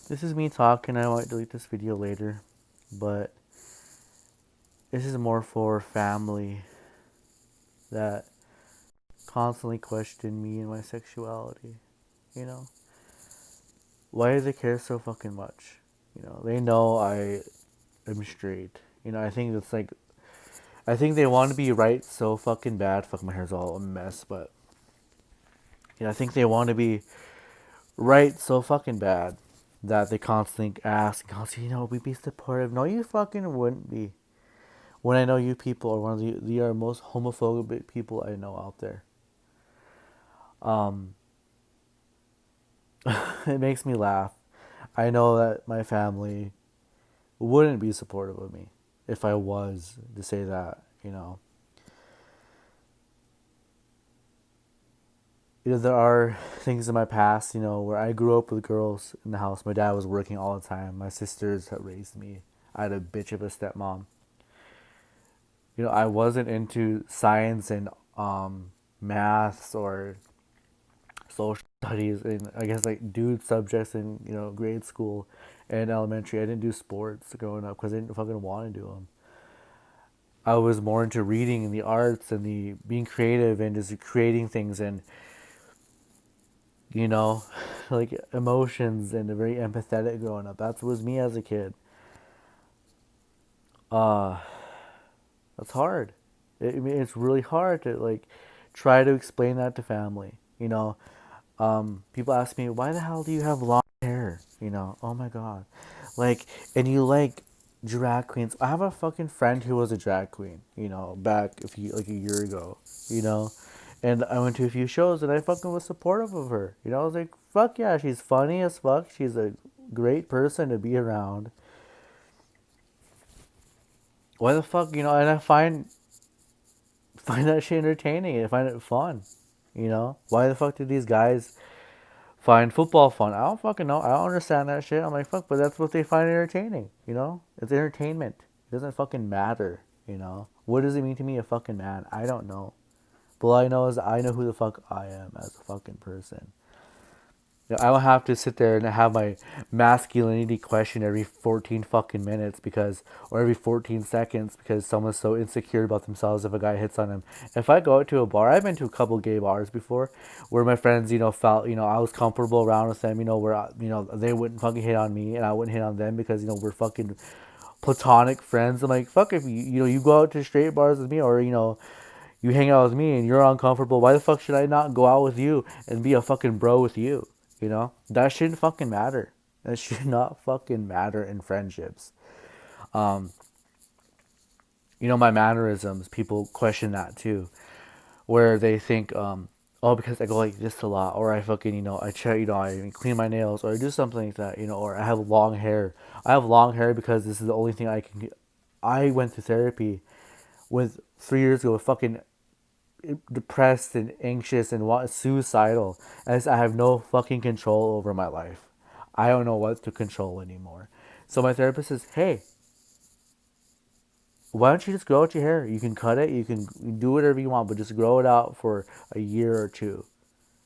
This is me talking. I might delete this video later, but this is more for family that constantly question me and my sexuality. You know, why do they care so fucking much? They know I am straight. I think it's like I think they want to be right so fucking bad. Fuck, my hair's all a mess, but I think they want to be right so fucking bad that they constantly ask, constantly, we be supportive. No, you fucking wouldn't be. When I know you people are one of the most homophobic people I know out there. Um, it makes me laugh. I know that my family wouldn't be supportive of me if I was to say that. There are things in my past, where I grew up with girls in the house. My dad was working all the time. My sisters had raised me. I had a bitch of a stepmom. I wasn't into science and maths or social studies and I guess like dude subjects in grade school and elementary. I didn't do sports growing up because I didn't fucking want to do them. I was more into reading and the arts and the being creative and just creating things and you know like emotions and very empathetic growing up. That was me as a kid. Uh, that's hard. I mean, it's really hard to like try to explain that to family. People ask me, why the hell do you have long hair? Oh my god. Like, and you like drag queens. I have a fucking friend who was a drag queen, back like a year ago, you know? And I went to a few shows and I fucking was supportive of her. I was like, fuck yeah, she's funny as fuck. She's a great person to be around. Why the fuck, and I find that shit entertaining. I find it fun. Why the fuck do these guys find football fun? I don't fucking know. I don't understand that shit. I'm like, fuck, but that's what they find entertaining. It's entertainment. It doesn't fucking matter. What does it mean to me, a fucking man? I don't know. But all I know is I know who the fuck I am as a fucking person. I don't have to sit there and have my masculinity questioned every 14 fucking minutes or every 14 seconds because someone's so insecure about themselves if a guy hits on them. If I go out to a bar, I've been to a couple gay bars before where my friends, felt, I was comfortable around with them, where, they wouldn't fucking hit on me and I wouldn't hit on them because, we're fucking platonic friends. I'm like, fuck, if you go out to straight bars with me or, you hang out with me and you're uncomfortable, why the fuck should I not go out with you and be a fucking bro with you? That shouldn't fucking matter. That should not fucking matter in friendships. Um, my mannerisms, people question that too, where they think, oh, because I go like this a lot, or I fucking, I try, I clean my nails, or I do something like that, or I have long hair. I have long hair because this is the only thing I can. I went to therapy with 3 years ago, fucking depressed and anxious and suicidal as I have no fucking control over my life. I don't know what to control anymore. So my therapist says, "Hey, why don't you just grow out your hair? You can cut it, you can do whatever you want, but just grow it out for a year or two.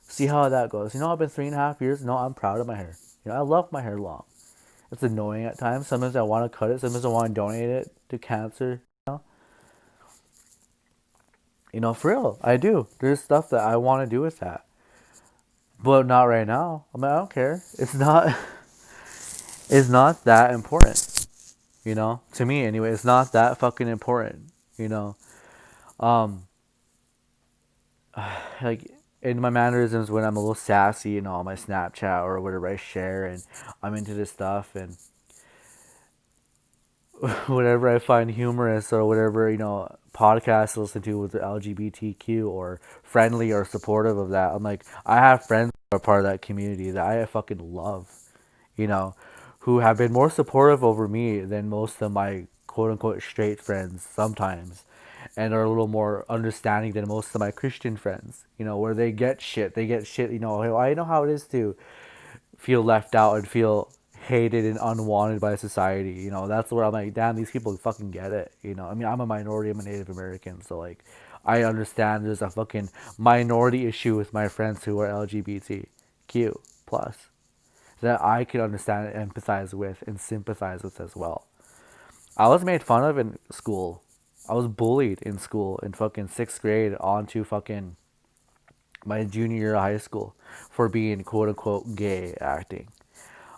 See how that goes." I've been 3.5 years. No, I'm proud of my hair. I love my hair long. It's annoying at times. Sometimes I want to cut it. Sometimes I want to donate it to cancer. For real, I do. There's stuff that I want to do with that. But not right now. I mean, I don't care. It's not. It's not that important. To me anyway. It's not that fucking important. You know. Um. Like in my mannerisms when I'm a little sassy on my Snapchat or whatever I share, and I'm into this stuff, and whatever I find humorous or whatever podcasts to listen to with the LGBTQ or friendly or supportive of that. I'm like, I have friends who are part of that community that I fucking love. you know, who have been more supportive over me than most of my quote unquote straight friends sometimes, and are a little more understanding than most of my Christian friends, where they get shit, I know how it is to feel left out and feel hated and unwanted by society, that's where I'm like, damn, these people fucking get it, I mean, I'm a minority, I'm a Native American, so like, I understand there's a fucking minority issue with my friends who are LGBTQ plus. that I could understand and empathize with and sympathize with as well. I was made fun of in school. I was bullied in school in fucking sixth grade on to fucking my junior year of high school for being quote unquote gay acting.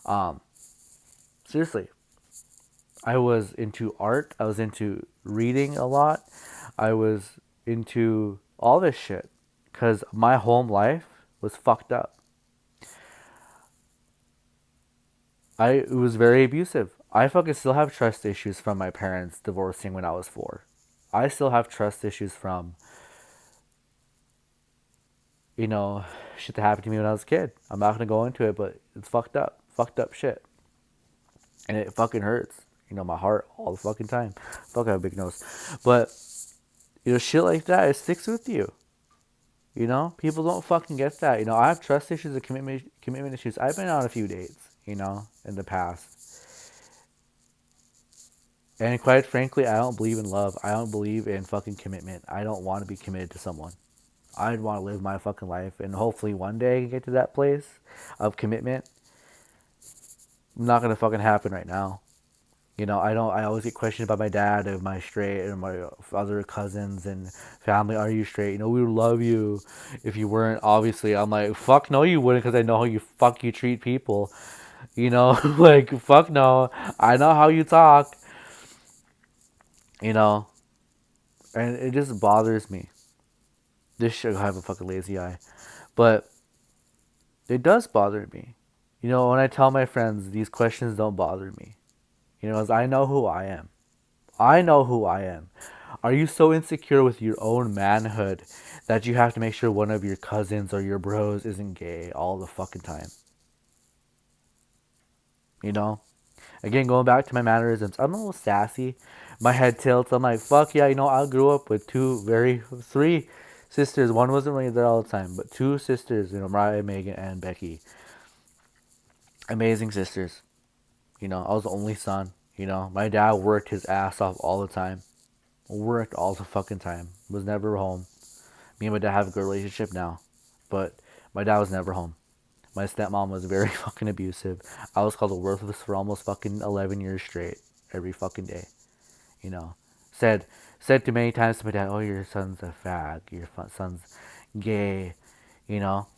Um, Seriously, I was into art. I was into reading a lot. I was into all this shit because my home life was fucked up. It was very abusive. I fucking still have trust issues from my parents divorcing when I was 4. I still have trust issues from, you know, shit that happened to me when I was a kid. I'm not gonna go into it, but it's fucked up. Fucked up shit. And it fucking hurts. My heart all the fucking time. Fuck, I have a big nose. But, shit like that, it sticks with you. People don't fucking get that. I have trust issues and commitment issues. I've been on a few dates, in the past. And quite frankly, I don't believe in love. I don't believe in fucking commitment. I don't want to be committed to someone. I'd want to live my fucking life, and hopefully one day I can get to that place of commitment. Not gonna fucking happen right now. I don't. I always get questioned by my dad, "Am I straight?" and my other cousins and family, "Are you straight?" We would love you if you weren't. Obviously, I'm like, "Fuck no, you wouldn't," because I know how you treat people. Like fuck no. I know how you talk. You know, and it just bothers me. This should have a fucking lazy eye, but it does bother me. When I tell my friends these questions don't bother me. As I know who I am. I know who I am. Are you so insecure with your own manhood that you have to make sure one of your cousins or your bros isn't gay all the fucking time? You know? Again, going back to my mannerisms, I'm a little sassy. My head tilts. I'm like, fuck yeah, I grew up with three sisters. One wasn't really there all the time, but two sisters, Mariah, Megan, and Becky. Amazing sisters. I was the only son. My dad worked his ass off all the time. Worked all the fucking time. Was never home. Me and my dad have a good relationship now, but my dad was never home. My stepmom was very fucking abusive. I was called a worthless for almost fucking 11 years straight, every fucking day. You know, said said to many times to my dad, "Oh, your son's a fag. Your son's gay." You know,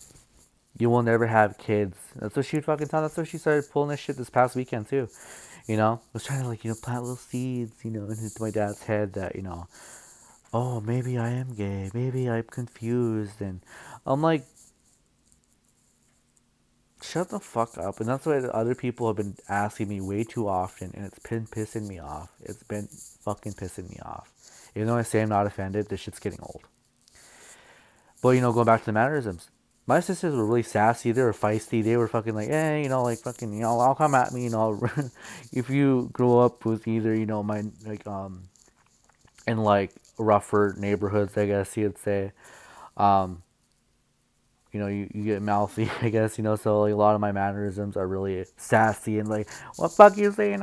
you will never have kids. That's what she would fucking tell. That's what she started pulling this shit this past weekend too. Was trying to plant little seeds, into my dad's head that oh, maybe I am gay. Maybe I'm confused, and I'm like, shut the fuck up. And that's why other people have been asking me way too often, and it's been pissing me off. It's been fucking pissing me off. Even though I say I'm not offended, this shit's getting old. But, going back to the mannerisms. My sisters were really sassy. They were feisty. They were fucking like, like fucking, I'll come at me, if you grow up with either, my, like, in like rougher neighborhoods, I guess you'd say, um, you get mouthy, I guess, so like a lot of my mannerisms are really sassy and like, what fuck you say,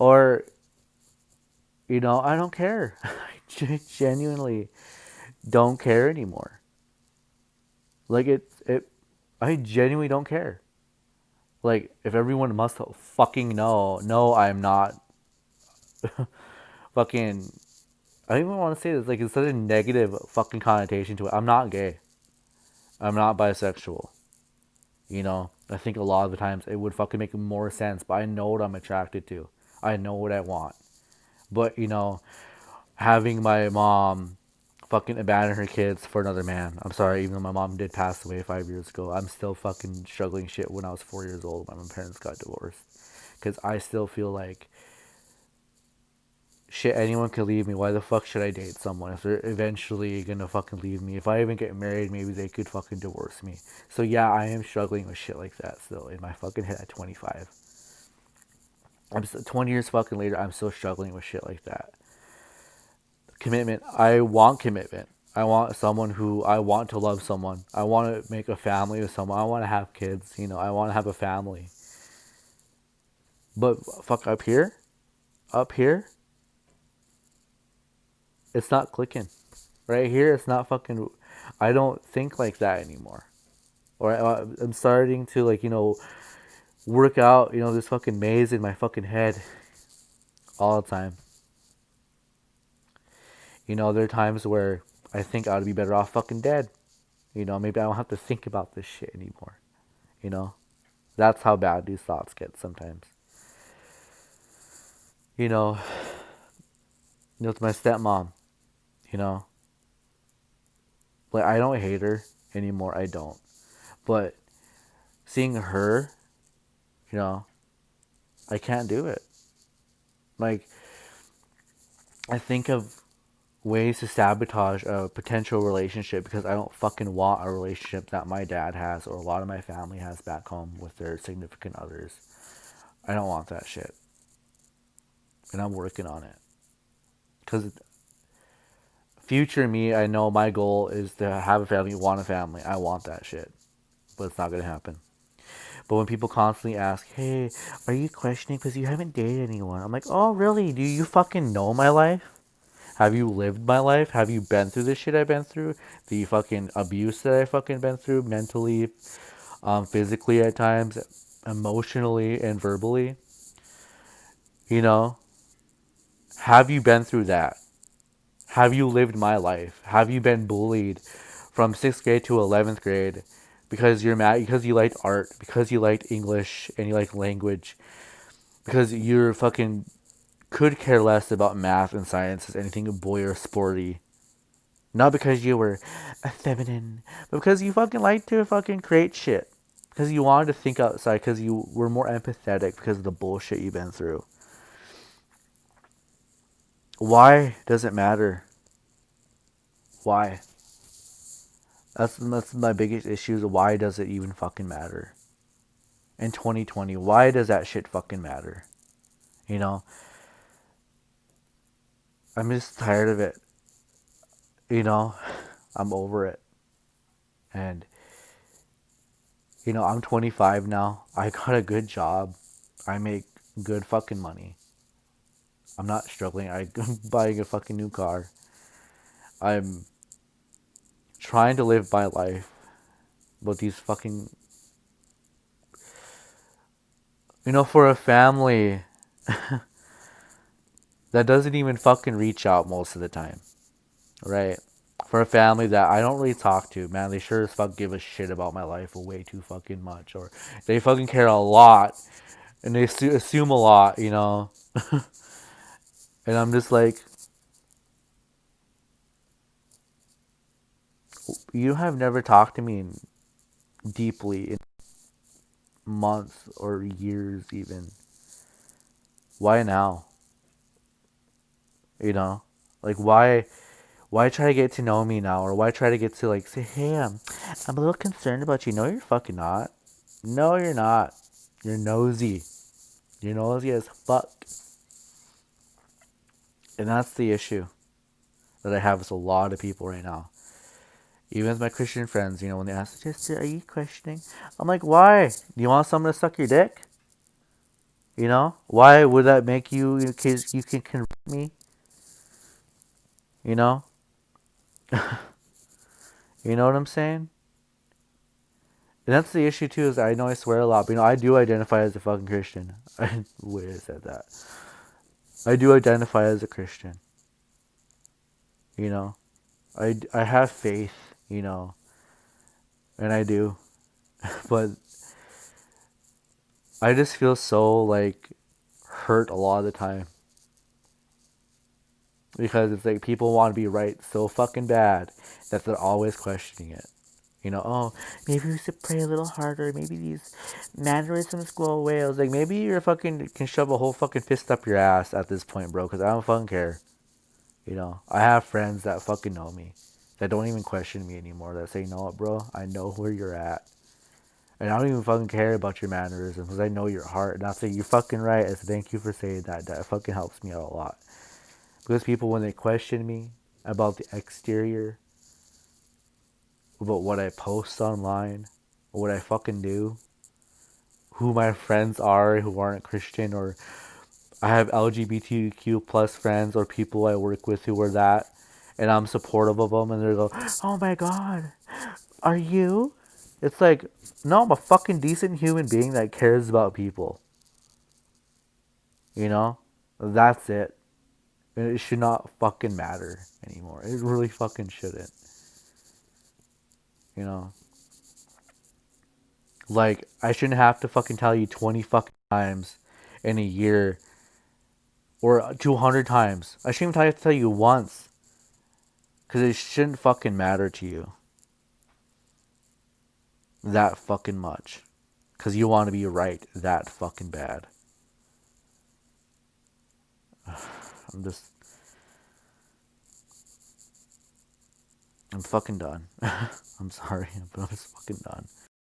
or, I don't care. I genuinely don't care anymore. Like I genuinely don't care. Like, if everyone must fucking know, no, I'm not fucking, I don't even want to say this, like, it's such a negative fucking connotation to it. I'm not gay. I'm not bisexual. I think a lot of the times it would fucking make more sense, but I know what I'm attracted to. I know what I want. But, having my mom fucking abandon her kids for another man. I'm sorry, even though my mom did pass away 5 years ago, I'm still fucking struggling shit when I was 4 years old when my parents got divorced. Because I still feel like, shit, anyone could leave me. Why the fuck should I date someone if they're eventually gonna fucking leave me? If I even get married, maybe they could fucking divorce me. So yeah, I am struggling with shit like that still in my fucking head at 25. 20 years fucking later, I'm still struggling with shit like that. Commitment. I want commitment. I want someone who I want to love someone. I want to make a family with someone. I want to have kids. I want to have a family. But fuck up here, it's not clicking. Right here, it's not fucking. I don't think like that anymore. Or I'm starting to, like, work out, this fucking maze in my fucking head all the time. There are times where I think I would be better off fucking dead. Maybe I don't have to think about this shit anymore. You know, that's how bad these thoughts get sometimes. You know, it's my stepmom. You know, like I don't hate her anymore. I don't. But seeing her, you know, I can't do it. Like I think of ways to sabotage a potential relationship because I don't fucking want a relationship that my dad has or a lot of my family has back home with their significant others. I don't want that shit. And I'm working on it. Because future me, I know my goal is to have a family, want a family. I want that shit. But it's not going to happen. But when people constantly ask, hey, are you questioning because you haven't dated anyone? I'm like, oh, really? Do you fucking know my life? Have you lived my life? Have you been through the shit I've been through? The fucking abuse that I fucking been through mentally, physically at times, emotionally and verbally? You know, have you been through that? Have you lived my life? Have you been bullied from 6th grade to 11th grade because you're mad because you liked art, because you liked English and you liked language, because you're fucking could care less about math and science as anything boy or sporty. Not because you were a feminine, but because you fucking like to fucking create shit. Because you wanted to think outside, because you were more empathetic because of the bullshit you've been through. Why does it matter? Why? That's my biggest issue is why does it even fucking matter? In 2020, why does that shit fucking matter? You know? I'm just tired of it. You know? I'm over it. And, I'm 25 now. I got a good job. I make good fucking money. I'm not struggling. I'm buying a fucking new car. I'm trying to live my life. But these fucking. For a family that doesn't even fucking reach out most of the time. Right? For a family that I don't really talk to, man, they sure as fuck give a shit about my life way too fucking much. Or they fucking care a lot. And they assume a lot. And I'm just like, you have never talked to me deeply in months or years even. Why now? You know? Like why try to get to know me now? Or why try to get to like say, hey, I'm a little concerned about you. No, you're fucking not. No, you're not. You're nosy. You're nosy as fuck. And that's the issue that I have with a lot of people right now. Even with my Christian friends, when they ask, sister, are you questioning? I'm like, why? Do you want someone to suck your dick? Why would that make you, cause you can convert me? You know? You know what I'm saying? And that's the issue too, is I know I swear a lot, but I do identify as a fucking Christian. I would have said that. I do identify as a Christian. You know? I have faith, and I do. But I just feel so like hurt a lot of the time. Because it's like people want to be right so fucking bad that they're always questioning it. Oh, maybe we should pray a little harder. Maybe these mannerisms go away. I was like, maybe you're fucking can shove a whole fucking fist up your ass at this point, bro. Because I don't fucking care. I have friends that fucking know me, that don't even question me anymore. That say, you know what, bro? I know where you're at, and I don't even fucking care about your mannerisms because I know your heart. And I say, you're fucking right. I say, thank you for saying that. That fucking helps me out a lot. Because people, when they question me about the exterior, about what I post online, or what I fucking do, who my friends are who aren't Christian, or I have LGBTQ plus friends or people I work with who are that, and I'm supportive of them, and they go, "Oh my god, are you?" It's like, no, I'm a fucking decent human being that cares about people. You know? That's it. And it should not fucking matter anymore. It really fucking shouldn't. You know? Like, I shouldn't have to fucking tell you 20 fucking times in a year or 200 times. I shouldn't even have to tell you once. Because it shouldn't fucking matter to you that fucking much. Because you want to be right that fucking bad. I'm just. I'm fucking done. I'm sorry, but I'm just fucking done.